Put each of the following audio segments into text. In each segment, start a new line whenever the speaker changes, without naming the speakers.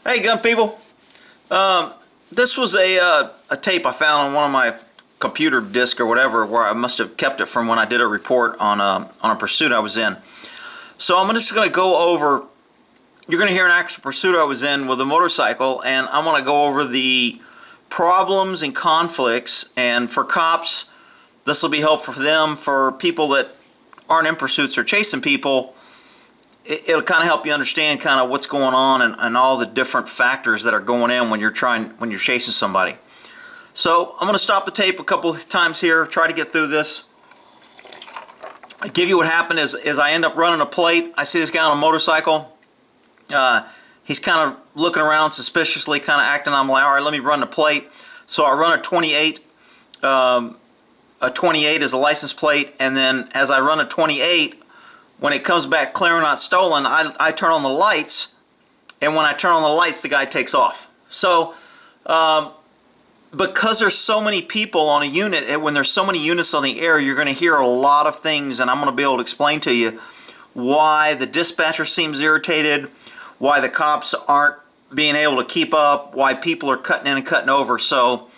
Hey, gun people. This was a tape I found on one of my computer disk or whatever, where I must have kept it from when I did a report on a pursuit I was in. So I'm just going to go over. You're going to hear an actual pursuit I was in with a motorcycle, and I want to go over the problems and conflicts. And for cops, this will be helpful for them. For people that aren't in pursuits or chasing people, it'll kind of help you understand kind of what's going on and all the different factors that are going in when you're chasing somebody. So I'm going to stop the tape a couple of times here, try to get through this. I give you what happened is I end up running a plate. I see this guy on a motorcycle. He's kind of looking around suspiciously, kind of acting. I'm like, all right, let me run the plate. So I run a 28. A 28 is a license plate, and then as I run a 28, when it comes back clear and not stolen, I turn on the lights, and when I turn on the lights, the guy takes off. So, because there's so many people on a unit, and when there's so many units on the air, you're going to hear a lot of things, and I'm going to be able to explain to you why the dispatcher seems irritated, why the cops aren't being able to keep up, why people are cutting in and cutting over. So,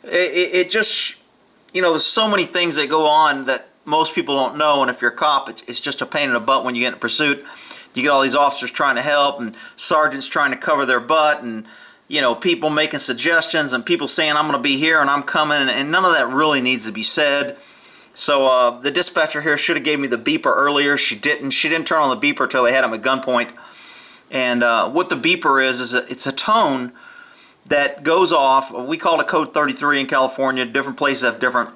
it just, there's so many things that go on that most people don't know, and if you're a cop, it's just a pain in the butt when you get in a pursuit. You get all these officers trying to help, and sergeants trying to cover their butt, and people making suggestions, and people saying, I'm going to be here and I'm coming, and none of that really needs to be said. So the dispatcher here should have gave me the beeper earlier. She didn't turn on the beeper till they had him at gunpoint. And what the beeper is it's a tone that goes off. We call it code 33 in California. Different places have different.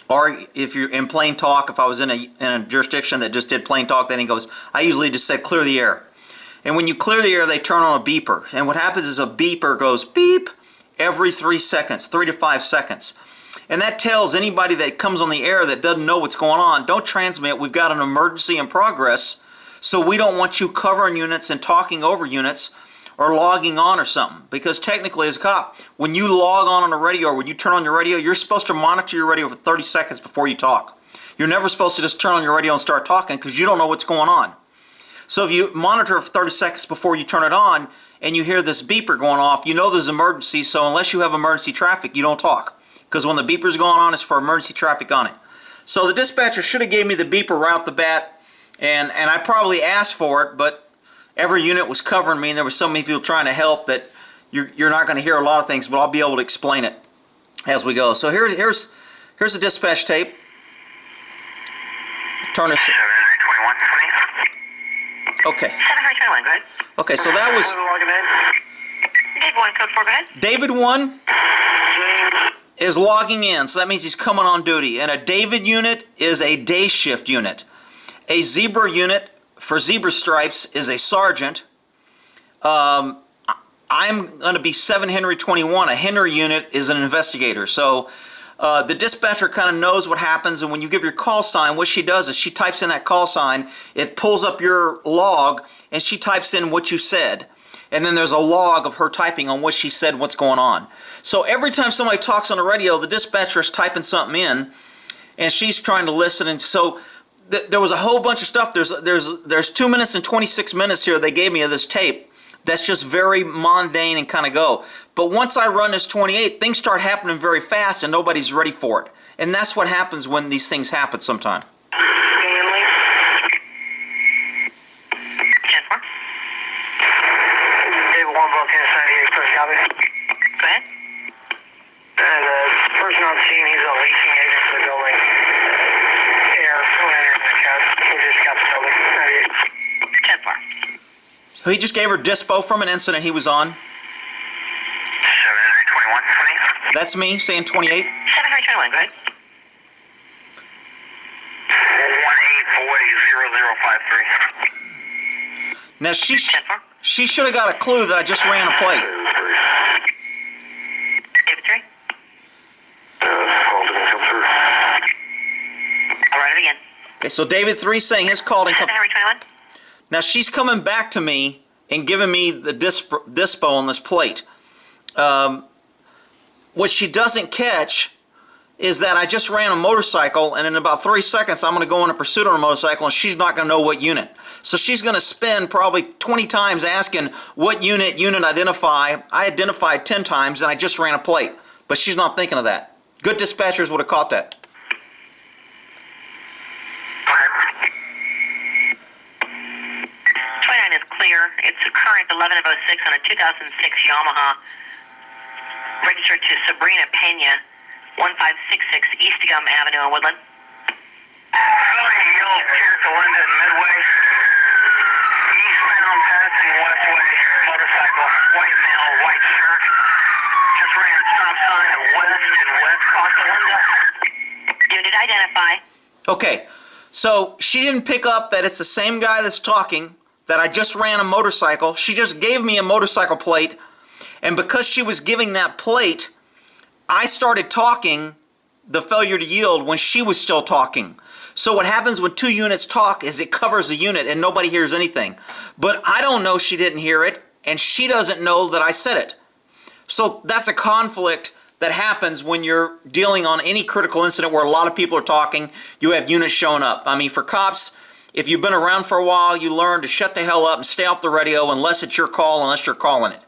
Or if you're in plain talk, if I was in a jurisdiction that just did plain talk, then he goes, I usually just said clear the air. And when you clear the air, they turn on a beeper. And what happens is a beeper goes beep every 3 seconds, 3 to 5 seconds. And that tells anybody that comes on the air that doesn't know what's going on, don't transmit, we've got an emergency in progress, so we don't want you covering units and talking over units or logging on or something. Because technically as a cop, when you log on a radio or when you turn on your radio, you're supposed to monitor your radio for 30 seconds before you talk. You're never supposed to just turn on your radio and start talking because you don't know what's going on. So if you monitor for 30 seconds before you turn it on and you hear this beeper going off, you know there's an emergency, so unless you have emergency traffic, you don't talk. Because when the beeper's going on, it's for emergency traffic on it. So the dispatcher should have gave me the beeper right off the bat, and I probably asked for it, but every unit was covering me, and there were so many people trying to help that you're not going to hear a lot of things, but I'll be able to explain it as we go. So here's the dispatch tape. Turn it.
2120.
Okay.
7321, go ahead.
Okay, so that was
David 1, code 4, go ahead.
David 1 is logging in, so that means he's coming on duty. And a David unit is a day shift unit. A zebra unit for zebra stripes is a sergeant. I'm going to be 7 Henry 21. A Henry unit is an investigator. So the dispatcher kind of knows what happens, and when you give your call sign, what she does is she types in that call sign, it pulls up your log, and she types in what you said. And then there's a log of her typing on what she said, what's going on. So every time somebody talks on the radio, the dispatcher is typing something in, and she's trying to listen. And so there was a whole bunch of stuff. There's 2 minutes and 26 minutes here they gave me of this tape. That's just very mundane and kind of go. But once I run this 28, things start happening very fast, and nobody's ready for it. And that's what happens when these things happen sometime.
Go ahead.
The person on scene, he's a leasing agent for the building. Air, in the cab. He just got the building.
10-4.
So he just gave her dispo from an incident he was on.
7321, 20.
That's me saying 28.
7321, go ahead.
1840-0053.
Now
10-4.
she should have got a clue that I just ran a plate.
David 3.
Call didn't come through.
I'll run it again.
Okay, so David 3 saying his call didn't come.
7 Henry 21.
Now she's coming back to me and giving me the dispo on this plate. What she doesn't catch is that I just ran a motorcycle, and in about 3 seconds I'm going to go on a pursuit on a motorcycle, and she's not going to know what unit. So she's going to spend probably 20 times asking what unit identify. I identified 10 times, and I just ran a plate. But she's not thinking of that. Good dispatchers would have caught that.
29 is clear. It's a current 1106 on a 2006 Yamaha. Registered to Sabrina Pena, 1566 East Gum Avenue in Woodland.
Yield here to Linda and Midway. Eastbound passing Westway. Motorcycle, white male, white shirt. Just ran stop sign at West and West Costa Linda.
Unit identify.
Okay, so she didn't pick up that it's the same guy that's talking, that I just ran a motorcycle. She just gave me a motorcycle plate, and because she was giving that plate, I started talking the failure to yield when she was still talking. So what happens when two units talk is it covers the unit and nobody hears anything. But I don't know she didn't hear it, and she doesn't know that I said it. So that's a conflict that happens when you're dealing on any critical incident where a lot of people are talking. You have units showing up. I mean, for cops, if you've been around for a while, you learn to shut the hell up and stay off the radio unless it's your call, unless you're calling it.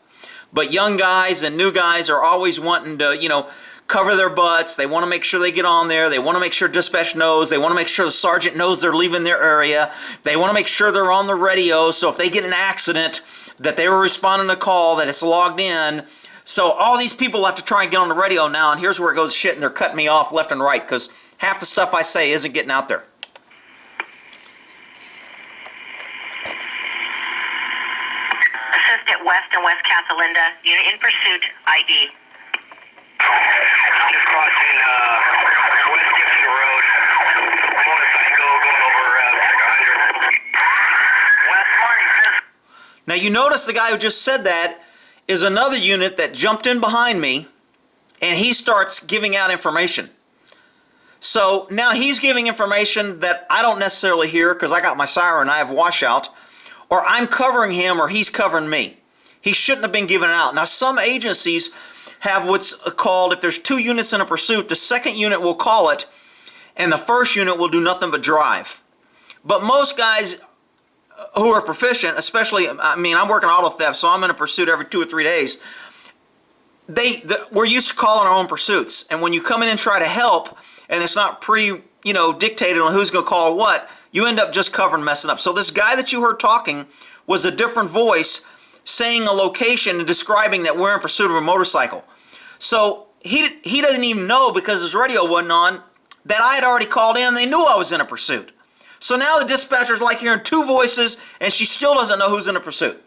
But young guys and new guys are always wanting to, cover their butts. They want to make sure they get on there. They want to make sure dispatch knows. They want to make sure the sergeant knows they're leaving their area. They want to make sure they're on the radio, so if they get in an accident, that they were responding to a call, that it's logged in. So all these people have to try and get on the radio now, and here's where it goes shit, and they're cutting me off left and right because half the stuff I say isn't getting out there.
Assist at West and West Casa Linda. Unit in pursuit. ID.
Just crossing West Gibson Road. Motorcycle going over like 100. West Morning.
Now you notice the guy who just said that is another unit that jumped in behind me, and he starts giving out information. So now he's giving information that I don't necessarily hear because I got my siren, I have washout, or I'm covering him or he's covering me. He shouldn't have been given it out. Now some agencies have what's called, if there's two units in a pursuit, the second unit will call it, and the first unit will do nothing but drive. But most guys who are proficient, especially, I'm working auto theft, so I'm in a pursuit every 2 or 3 days. We're used to calling our own pursuits, and when you come in and try to help, and it's not dictated on who's going to call what, you end up just covering, messing up. So this guy that you heard talking was a different voice saying a location and describing that we're in pursuit of a motorcycle. So he doesn't even know, because his radio wasn't on, that I had already called in and they knew I was in a pursuit. So now the dispatcher's like hearing two voices, and she still doesn't know who's in a pursuit.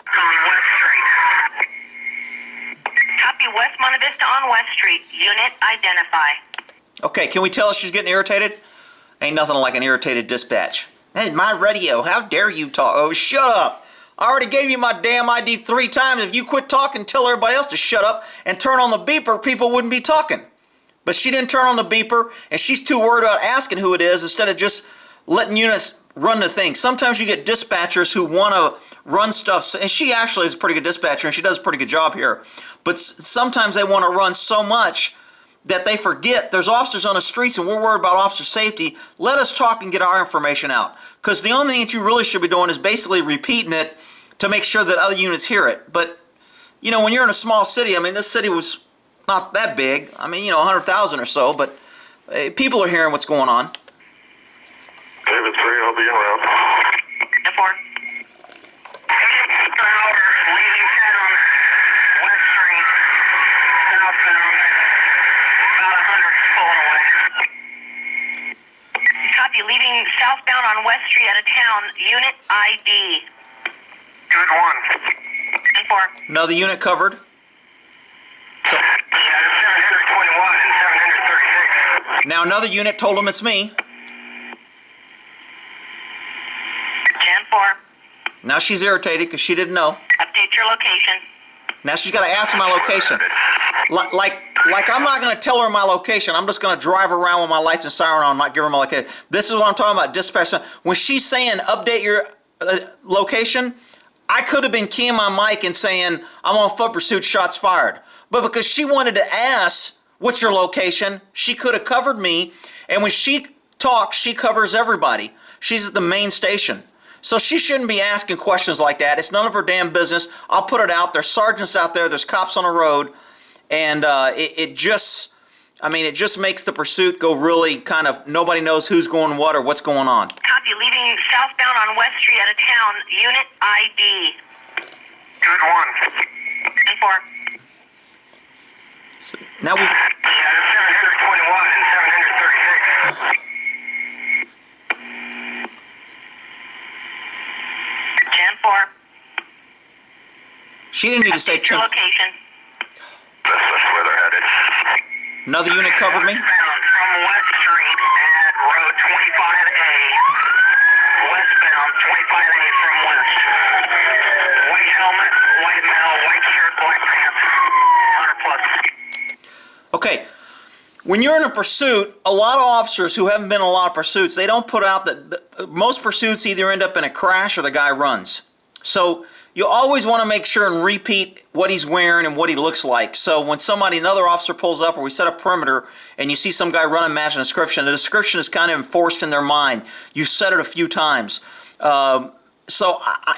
On West Street.
Copy West Monte Vista on West Street. Unit identify.
Okay, can we tell she's getting irritated? Ain't nothing like an irritated dispatch. Hey, my radio, how dare you talk? Oh, shut up. I already gave you my damn ID 3 times. If you quit talking, tell everybody else to shut up and turn on the beeper, people wouldn't be talking. But she didn't turn on the beeper, and she's too worried about asking who it is instead of just letting units run the thing. Sometimes you get dispatchers who want to run stuff, and she actually is a pretty good dispatcher, and she does a pretty good job here. But sometimes they want to run so much that they forget there's officers on the streets, and we're worried about officer safety. Let us talk and get our information out. Because the only thing that you really should be doing is basically repeating it to make sure that other units hear it. But, when you're in a small city, this city was not that big. 100,000 or so, but people are hearing what's going on.
David 3, I'll be en route.
4.
Leaving set on West Street, southbound, about 100, pulling away.
Copy. Leaving southbound on West Street out of town. Unit ID.
Good 1.
4.
Another unit covered. So
Yeah, 721 and 736.
now another unit told them it's me.
10-4.
Now she's irritated because she didn't know.
Update your location.
Now she's got to ask my location. Like I'm not going to tell her my location. I'm just going to drive around with my lights and siren on, not give her my location. This is what I'm talking about, dispatch. When she's saying update your location, I could have been keying my mic and saying I'm on foot pursuit, shots fired. But because she wanted to ask what's your location? She could have covered me, and when she talks, she covers everybody. She's at the main station. So she shouldn't be asking questions like that. It's none of her damn business. I'll put it out. There's sergeants out there. There's cops on the road. And it just makes the pursuit go really kind of, nobody knows who's going what or what's going on.
Copy, leaving southbound on West Street out of town, unit ID.
Good one.
10-4.
So now we...
Yeah, 721 and 736.
10-4.
She didn't need to say...
Update your location.
That's where they're headed.
Another unit covered me.
Westbound from West Street at road 25A. Westbound 25A from West. White helmet, white male, white shirt, black pants. 100 plus.
Okay, when you're in a pursuit, a lot of officers who haven't been in a lot of pursuits, they don't put out that most pursuits either end up in a crash or the guy runs. So you always want to make sure and repeat what he's wearing and what he looks like. So when another officer pulls up or we set a perimeter and you see some guy running matching description, the description is kind of enforced in their mind. You've said it a few times. And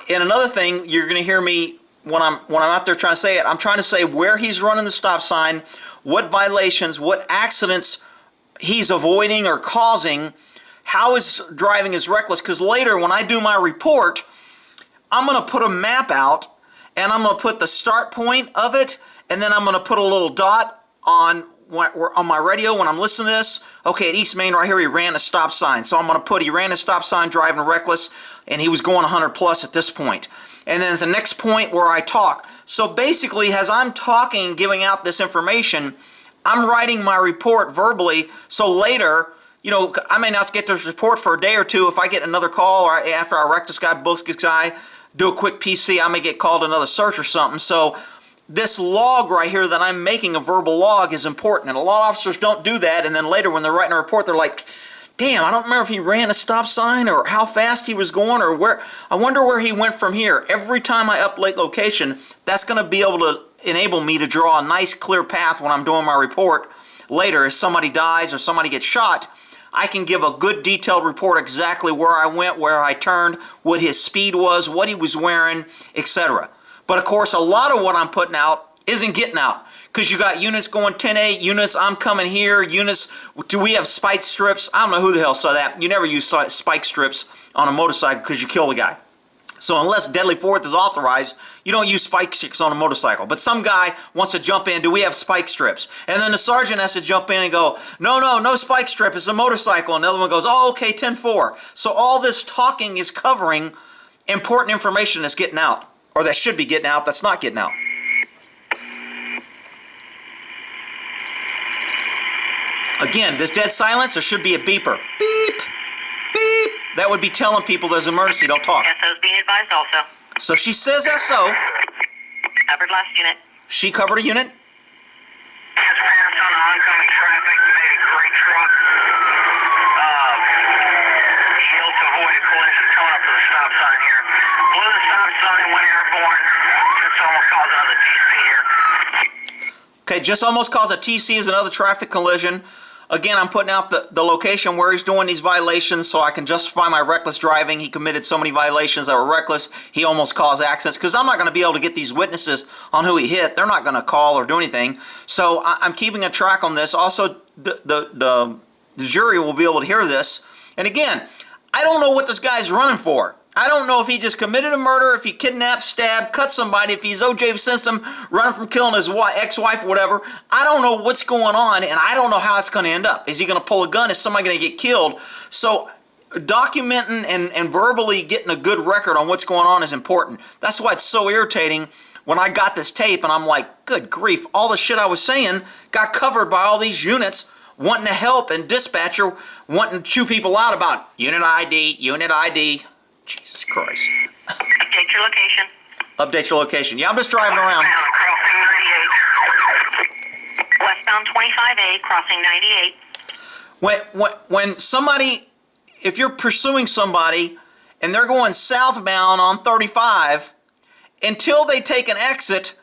another thing, you're going to hear me when I'm out there trying to say it, I'm trying to say where he's running the stop sign, what violations, what accidents he's avoiding or causing, how his driving is reckless. Because later when I do my report, I'm going to put a map out and I'm going to put the start point of it, and then I'm going to put a little dot on my radio when I'm listening to this. Okay, at East Main right here, he ran a stop sign. So I'm going to put he ran a stop sign driving reckless, and he was going 100 plus at this point. And then at the next point where I talk. So basically, as I'm talking, giving out this information, I'm writing my report verbally. So later, I may not get this report for a day or two. If I get another call or after I wreck this guy, book this guy, do a quick PC, I may get called another search or something. So this log right here that I'm making, a verbal log, is important. And a lot of officers don't do that. And then later when they're writing a report, they're like, damn, I don't remember if he ran a stop sign or how fast he was going or where. I wonder where he went from here. Every time I update location, that's going to be able to enable me to draw a nice clear path when I'm doing my report. Later, if somebody dies or somebody gets shot, I can give a good detailed report exactly where I went, where I turned, what his speed was, what he was wearing, etc. But of course, a lot of what I'm putting out isn't getting out. Because you got units going 10-8, units, I'm coming here, units, do we have spike strips? I don't know who the hell saw that. You never use spike strips on a motorcycle because you kill the guy. So unless deadly force is authorized, you don't use spike strips on a motorcycle. But some guy wants to jump in, do we have spike strips? And then the sergeant has to jump in and go, no spike strip, it's a motorcycle. And the other one goes, oh, okay, 10-4. So all this talking is covering important information that's getting out, or that should be getting out, that's not getting out. Again, this dead silence, there should be a beeper. Beep, beep. That would be telling people there's an emergency, don't talk.
SO's being advised also.
So she says SO.
Covered last unit.
She covered a unit.
Just passed on oncoming traffic, made a great truck. Yield to avoid a collision, coming up to the stop sign here. Blew the stop sign, went airborne. Just almost caused another TC here.
Okay, just almost caused a TC is another traffic collision. Again, I'm putting out the location where he's doing these violations so I can justify my reckless driving. He committed so many violations that were reckless. He almost caused accidents because I'm not going to be able to get these witnesses on who he hit. They're not going to call or do anything. So I'm keeping a track on this. Also, the jury will be able to hear this. And again, I don't know what this guy's running for. I don't know if he just committed a murder, if he kidnapped, stabbed, cut somebody, if he's O.J. Simpson running from killing his ex-wife or whatever. I don't know what's going on, and I don't know how it's going to end up. Is he going to pull a gun? Is somebody going to get killed? So documenting and verbally getting a good record on what's going on is important. That's why it's so irritating when I got this tape, and I'm like, good grief, all the shit I was saying got covered by all these units wanting to help and dispatcher wanting to chew people out about unit ID, unit ID. Jesus Christ.
Update your location.
Update your location. Yeah, I'm just driving around.
Westbound 25A, crossing 98.
When somebody, if you're pursuing somebody and they're going southbound on 35, until they take an exit,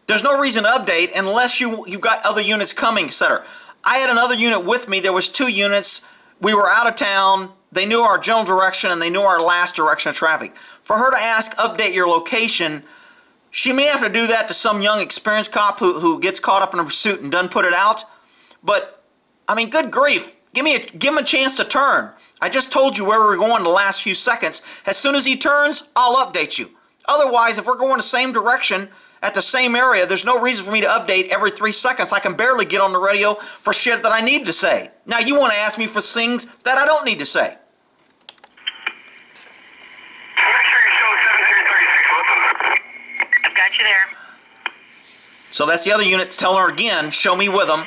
There's no reason to update unless you got other units coming, etc. I had another unit with me. There was 2 units. We were out of town. They knew our general direction and they knew our last direction of traffic. For her to ask, update your location, she may have to do that to some young experienced cop who gets caught up in a pursuit and doesn't put it out. But, I mean, good grief. Give him a chance to turn. I just told you where we were going the last few seconds. As soon as he turns, I'll update you. Otherwise, if we're going the same direction at the same area, there's no reason for me to update every 3 seconds. I can barely get on the radio for shit that I need to say. Now, you want to ask me for things that I don't need to say.
Make sure you show 7336 with them.
I've got you there.
So that's the other unit. Tell her again, show me with them.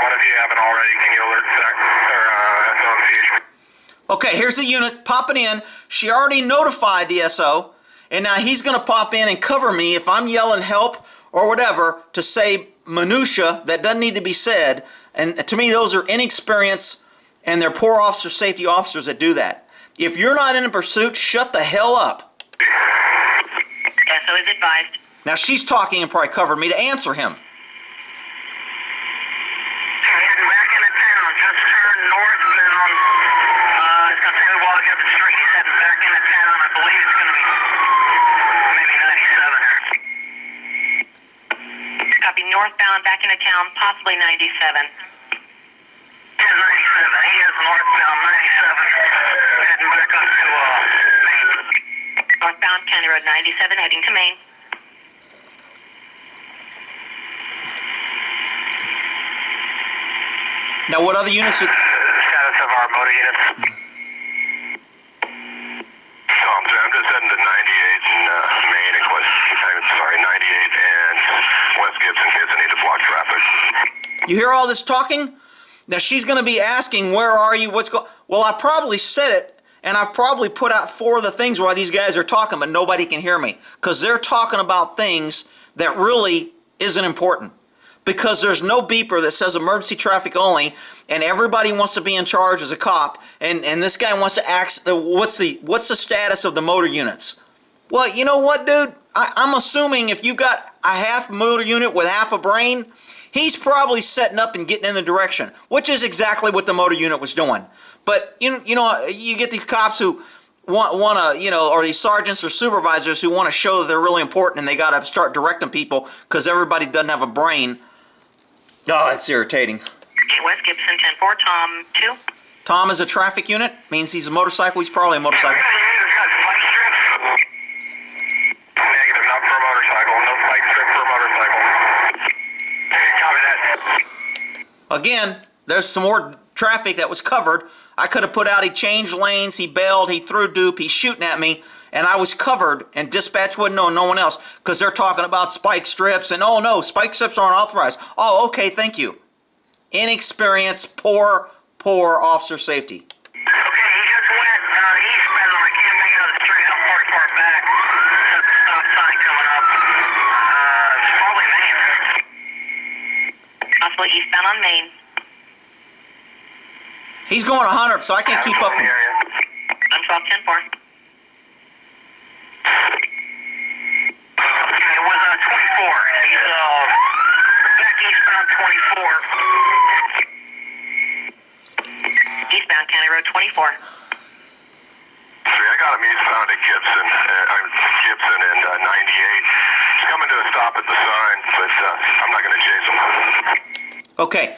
What if you haven't already? Can you alert SAC or SOC?
Okay, here's the unit popping in. She already notified the SO, and now he's going to pop in and cover me if I'm yelling help or whatever to say minutia that doesn't need to be said. And to me, those are inexperienced, and they're poor officer safety officers that do that. If you're not in a pursuit, shut the hell up.
SO is advised.
Now she's talking and probably covered me to answer him.
Heading back into town, just turned northbound. It's going to take a while to get the street. He's heading back into town. I believe it's going to be maybe 97 here.
Copy northbound back into town, possibly 97.
He is 97. He is northbound 97. Heading back up to Maine.
Northbound County Road 97, heading to Maine.
Now what other units?
Status of our motor units. I'm just heading to 98 and Maine and West. 98 and West Gibson. Gibson need to block traffic.
You hear all this talking? Now she's going to be asking, where are you? What's going? Well, I probably said it, and I've probably put out 4 of the things why these guys are talking, but nobody can hear me because they're talking about things that really isn't important. Because there's no beeper that says emergency traffic only, and everybody wants to be in charge as a cop, and this guy wants to ask, what's the status of the motor units? Well, you know what, dude? I'm assuming if you got a half motor unit with half a brain, he's probably setting up and getting in the direction, which is exactly what the motor unit was doing. But you know, you get these cops who want to, or these sergeants or supervisors who want to show that they're really important, and they got to start directing people because everybody doesn't have a brain. Oh, it's irritating.
8 West Gibson, 10-4, Tom 2.
Tom is a traffic unit. Means he's a motorcycle. He's probably a motorcycle.
Negative, not for a motorcycle. No spike strip for a motorcycle. Copy that.
Again, there's some more traffic that was covered. I could have put out, he changed lanes, he bailed, he threw dupe, he's shooting at me, and I was covered, and dispatch wouldn't know, no one else, because they're talking about spike strips, and oh no, spike strips aren't authorized. Oh, okay, thank you. Inexperienced, poor officer safety.
Okay, he just went eastbound. I can't make it on the street. I'm far back. There's a stop sign coming up. It's probably Maine.
Possibly eastbound on Maine.
He's going 100, so I can't keep up.
In the area.
I'm 12-10-4.
Okay, it was 24. He's back eastbound 24.
Eastbound County Road 24.
See, I got him eastbound at Gibson and 98. He's coming to a stop at the sign, but I'm not going to chase him.
Okay,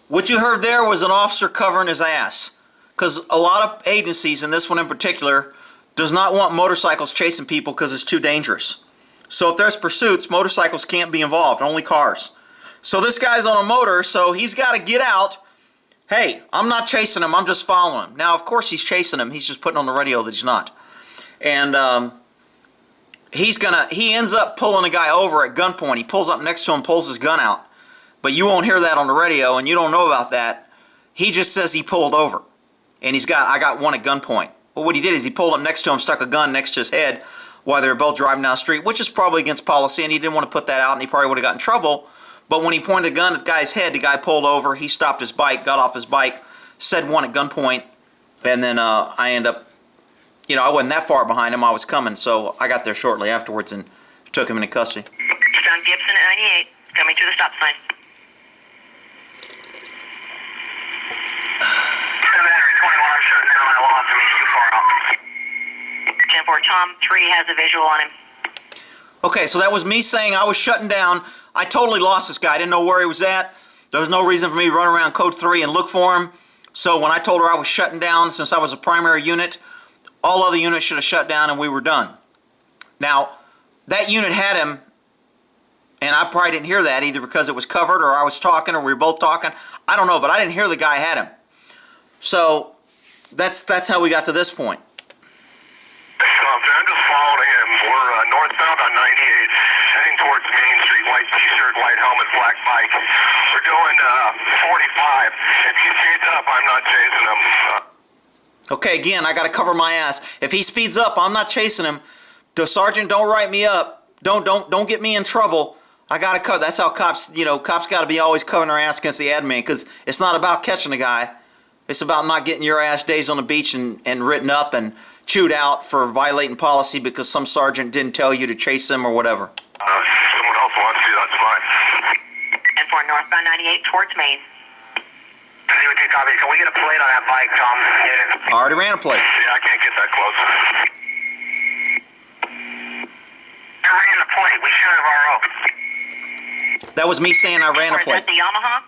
what you heard there was an officer covering his ass. Because a lot of agencies, and this one in particular, does not want motorcycles chasing people because it's too dangerous. So if there's pursuits, motorcycles can't be involved, only cars. So this guy's on a motor, so he's got to get out. Hey, I'm not chasing him, I'm just following him. Now, of course he's chasing him, he's just putting on the radio that he's not. And he ends up pulling a guy over at gunpoint. He pulls up next to him, pulls his gun out. But you won't hear that on the radio, and you don't know about that. He just says he pulled over. And I got one at gunpoint. Well, what he did is he pulled up next to him, stuck a gun next to his head while they were both driving down the street, which is probably against policy, and he didn't want to put that out, and he probably would have got in trouble. But when he pointed a gun at the guy's head, the guy pulled over, he stopped his bike, got off his bike, said one at gunpoint, and then I end up, I wasn't that far behind him, I was coming, so I got there shortly afterwards and took him into custody.
John Gibson at 98, coming through the stop sign.
721, I'm shutting down. I lost him. He's too far out.
10-4, Tom 3 has a visual on him.
Okay, so that was me saying I was shutting down. I totally lost this guy. I didn't know where he was at. There was no reason for me to run around code 3 and look for him. So when I told her I was shutting down, since I was a primary unit, all other units should have shut down and we were done. Now, that unit had him, and I probably didn't hear that either because it was covered or I was talking or we were both talking. I don't know, but I didn't hear the guy had him. So that's how we got to this point.
I'm just following him. We're northbound on 98, heading towards Main Street. White T-shirt, white helmet, black bike. We're doing 45. If he speeds up, I'm not chasing him.
Okay, again, I got to cover my ass. If he speeds up, I'm not chasing him. The sergeant, don't write me up. Don't get me in trouble. I got to cut. That's how cops, cops got to be always covering their ass against the admin, because it's not about catching a guy. It's about not getting your ass days on the beach and written up and chewed out for violating policy because some sergeant didn't tell you to chase him or whatever.
Someone else wants to, that's fine.
And for northbound 98 towards Main.
Copy. Can we get a plate on that bike, Tom?
I already ran a plate.
Yeah, I can't get that close. I ran the plate. We should have RO.
That was me saying I ran a
Is
plate.
that the Yamaha?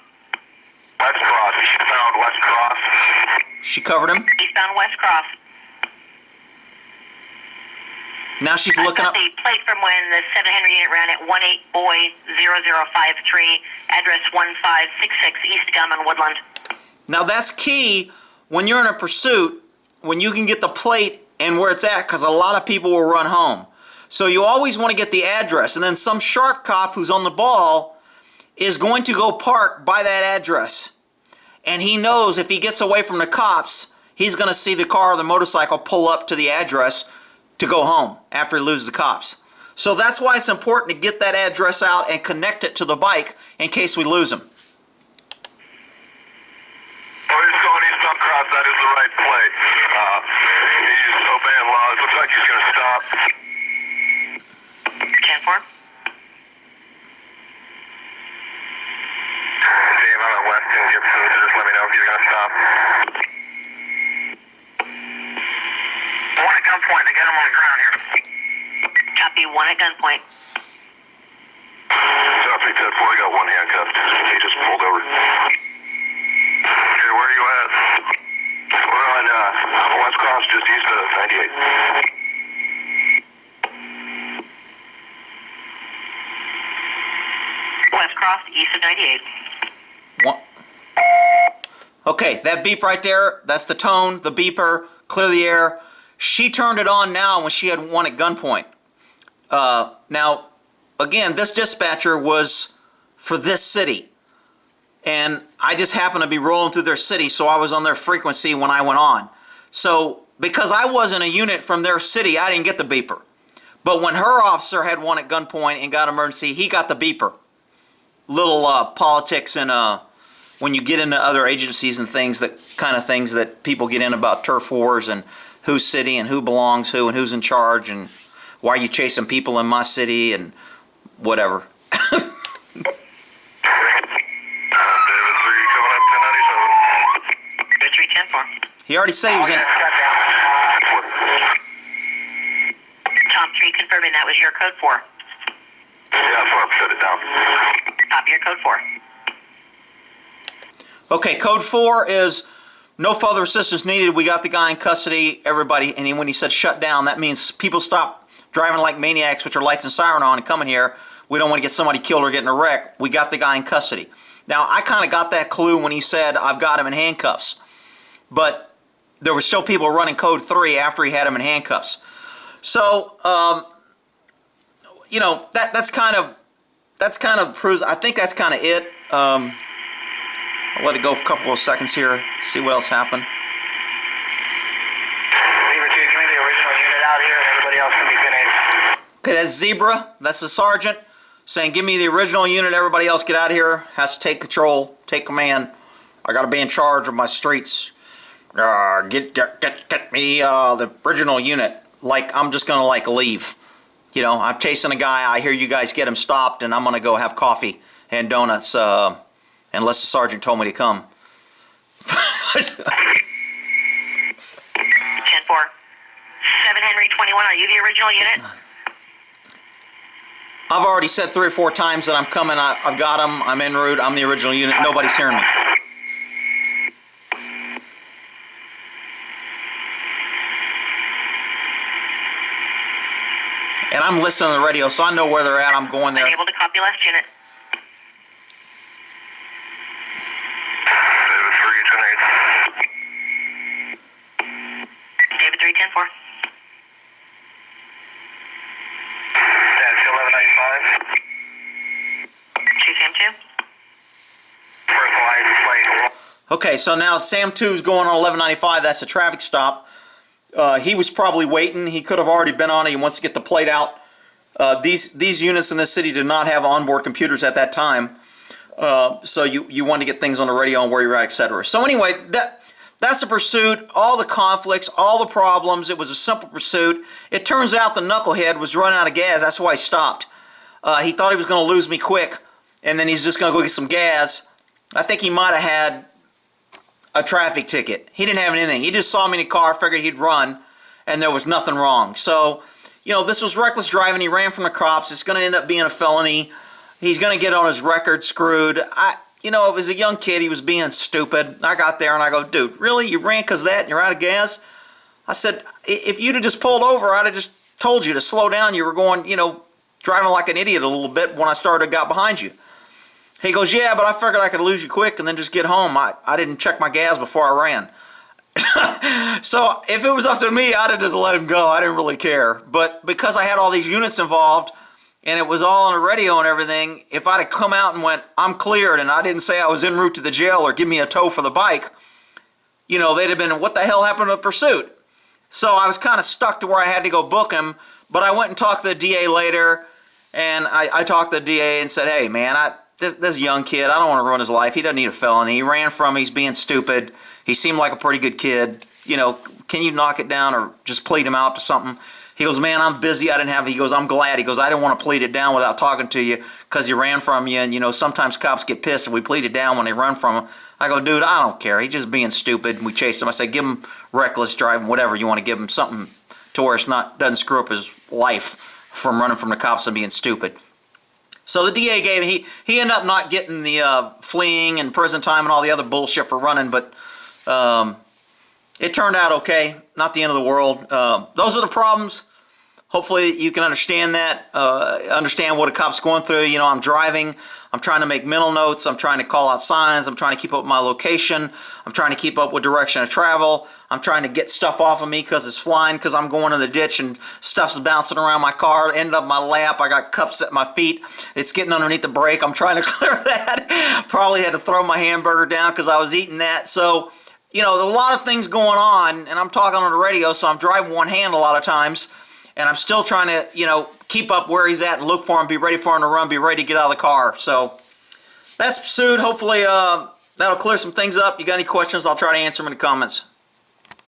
West Cross. Eastbound West Cross.
She covered him.
Eastbound West Cross.
Now she's looking
I
up.
got the plate from when the 7 Henry unit ran at 18 Boy 0053, address 1566 East Gum Woodland.
Now that's key when you're in a pursuit, when you can get the plate and where it's at, because a lot of people will run home. So you always want to get the address, and then some sharp cop who's on the ball is going to go park by that address. And he knows if he gets away from the cops, he's going to see the car or the motorcycle pull up to the address to go home after he loses the cops. So that's why it's important to get that address out and connect it to the bike in case we lose him.
Oh, he's going eastbound cross. That is the right plate. He's obeying laws. Looks like he's going to stop.
10-4.
Dave, I'm at West and Gibson, so just let me know if you're going to stop. One at gunpoint. They got him on the ground here.
Copy, 1 at gunpoint.
Copy, 10-4. I got one handcuffed. He just pulled over. Okay, where are you at? We're on West Cross, just east of 98.
West Cross, east of 98.
One. Okay, that beep right there, that's the tone, the beeper, clear the air. She turned it on now when she had one at gunpoint. Now, again, this dispatcher was for this city. And I just happened to be rolling through their city, so I was on their frequency when I went on. So, because I wasn't a unit from their city, I didn't get the beeper. But when her officer had one at gunpoint and got emergency, he got the beeper. Little politics and when you get into other agencies and things, that kind of things that people get in about turf wars and whose city and who belongs who and who's in charge and why are you chasing people in my city and whatever.
Bitchute 10-4.
He already said he was in.
Tom 3 confirming that was your code 4.
Yeah, Farm, shut it down.
Copy your code 4.
Okay, code 4 is no further assistance needed. We got the guy in custody, everybody. And when he said shut down, that means people stop driving like maniacs with their lights and siren on and coming here. We don't want to get somebody killed or get in a wreck. We got the guy in custody. Now, I kind of got that clue when he said, I've got him in handcuffs. But there were still people running code 3 after he had him in handcuffs. So, that's kind of proves, I think that's kind of it. I'll let it go for a couple of seconds here, see what else happened.
Zebra 2, give me the original unit out here and everybody else can be finished.
Okay, that's Zebra. That's the sergeant saying, give me the original unit. Everybody else get out of here. Has to take control, take command. I got to be in charge of my streets. Get me the original unit. Like, I'm just going to, leave. You know, I'm chasing a guy. I hear you guys get him stopped, and I'm going to go have coffee and donuts unless the sergeant told me to come.
10-4. 7 Henry 21, are you the original unit?
I've already said 3 or 4 times that I'm coming. I've got him. I'm en route. I'm the original unit. Nobody's hearing me. And I'm listening to the radio, so I know where they're at. I'm going there.
Unable to copy last unit. David 3, 10-4.
That's 1195.
Chief Sam 2.
First line, flight.
Okay, so now Sam 2 is going on 1195. That's a traffic stop. He was probably waiting. He could have already been on it. He wants to get the plate out. These units in this city did not have onboard computers at that time. So you want to get things on the radio and where you're at, etc. So anyway, that's the pursuit, all the conflicts, all the problems. It was a simple pursuit. It turns out the knucklehead was running out of gas. That's why he stopped. He thought he was going to lose me quick, and then he's just going to go get some gas. I think he might have had a traffic ticket. He didn't have anything. He just saw me in a car, figured he'd run, and there was nothing wrong. So, you know, this was reckless driving. He ran from the cops. It's going to end up being a felony. He's going to get on his record screwed. You know, it was a young kid. He was being stupid. I got there and I go, dude, really? You ran because of that and you're out of gas? I said, if you'd have just pulled over, I'd have just told you to slow down. You were going, you know, driving like an idiot a little bit when I got behind you. He goes, yeah, but I figured I could lose you quick and then just get home. I didn't check my gas before I ran. So if it was up to me, I'd have just let him go. I didn't really care. But because I had all these units involved and it was all on the radio and everything, if I'd have come out and went, I'm cleared, and I didn't say I was en route to the jail or give me a tow for the bike, you know, they'd have been, what the hell happened to the pursuit? So I was kind of stuck to where I had to go book him. But I went and talked to the DA later, and I talked to the DA and said, hey, man, this young kid, I don't want to ruin his life. He doesn't need a felony. He ran from me. He's being stupid. He seemed like a pretty good kid. You know, can you knock it down or just plead him out to something? He goes, man, I'm busy. He goes, I'm glad. He goes, I didn't want to plead it down without talking to you because you ran from you. And, you know, sometimes cops get pissed if we plead it down when they run from him. I go, dude, I don't care. He's just being stupid. And we chased him. I said, give him reckless driving, whatever you want to give him, something to where doesn't screw up his life from running from the cops and being stupid. So the DA he ended up not getting the fleeing and prison time and all the other bullshit for running, but it turned out okay. Not the end of the world. Those are the problems. Hopefully you can understand that, understand what a cop's going through. You know, I'm driving. I'm trying to make mental notes. I'm trying to call out signs. I'm trying to keep up with my location. I'm trying to keep up with direction of travel. I'm trying to get stuff off of me because it's flying because I'm going in the ditch and stuff's bouncing around my car, ended up my lap. I got cups at my feet. It's getting underneath the brake. I'm trying to clear that. Probably had to throw my hamburger down because I was eating that. So, you know, there's a lot of things going on, and I'm talking on the radio, so I'm driving one hand a lot of times, and I'm still trying to, you know, keep up where he's at and look for him, be ready for him to run, be ready to get out of the car. So that's pursued. Hopefully that'll clear some things up. You got any questions, I'll try to answer them in the comments.